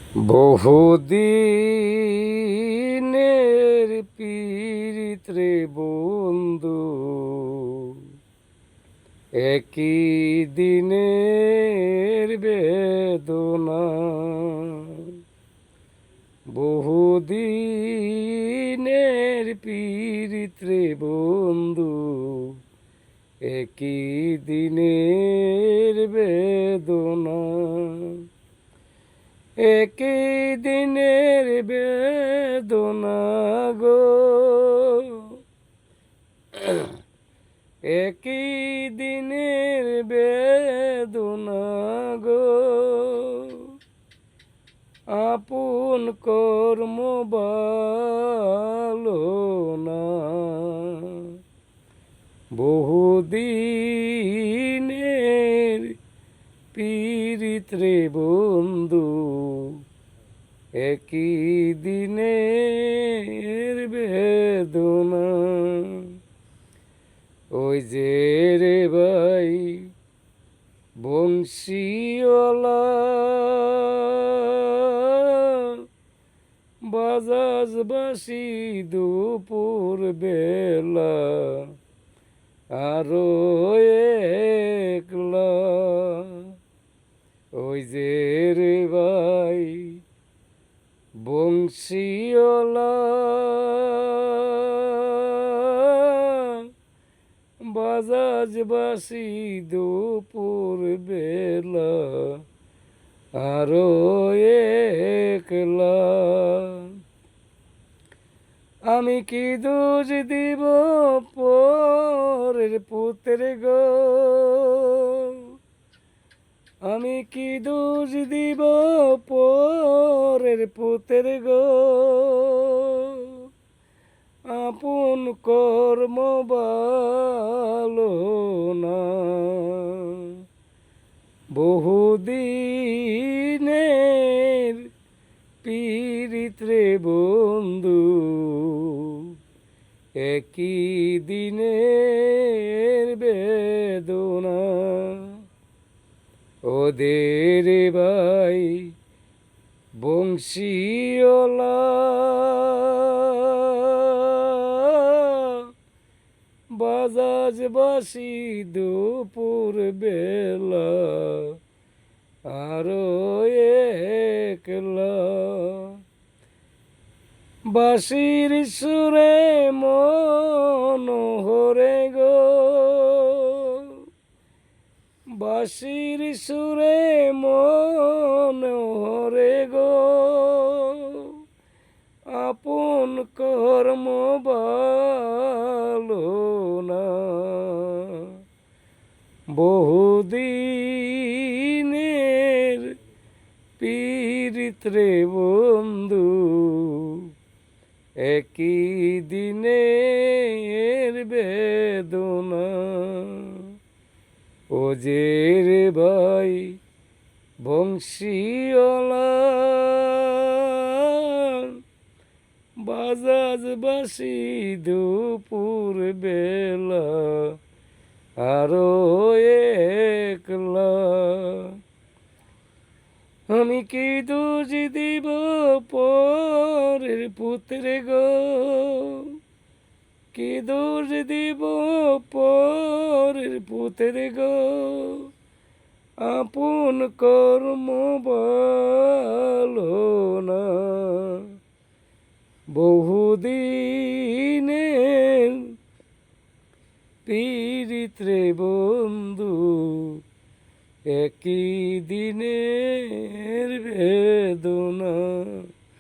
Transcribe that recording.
বহুদিনের পীড়িত রে বন্ধু, একই দিনের বেদনা। বহুদিনের পীড়িত রে বন্ধু, একই দিনের বেদনা। একই দিনের বেদনা গো, একই দিনের বেদনা গো, আপন কর্ম ভালো না। বহুদিনের পীড়িত রে বন্ধু, একই দিনের বেদনা। ওই যে রে ভাই বংশীওয়ালা, বাজাজ বাসি দুপুর বেলা, আরো একলা। ওই যে রে ভাই বংশীওয়ালা, বাজাজ বাসি দুপুর বেলা, আরো একলা। আমি কি দোষ দিব পরের পুত্র গো, আমি কি দোষ দিব পরের পুত্র গো, আপন কর্ম ভালো না। বহুদিনের পীড়িত রে বন্ধু, একই দিনের বেদনা। ওদের ভাই বংশীওয়ালা, বাজাজ বাসি দুপুর বেলা, আরো একলা। বাঁশির সুরে মনোহরে গো, বাঁশির সুরে মনোহরে গো, আপন কর্ম ভালো না। বহুদিনের পীড়িত রে বন্ধু, একই দিনের বেদনা। ও যে রে ভাই বংশীওয়ালা, বাজাজ বাসি দুপুর বেলা, আরো একলা। আমি কি দোষ দিব পরের পুত্র গো, কি দোষ দিব পরের পুত্র গো, আপন কর্ম ভালো না। বহুদিনের পীড়িত রে বন্ধু, একই দিনের বেদনা।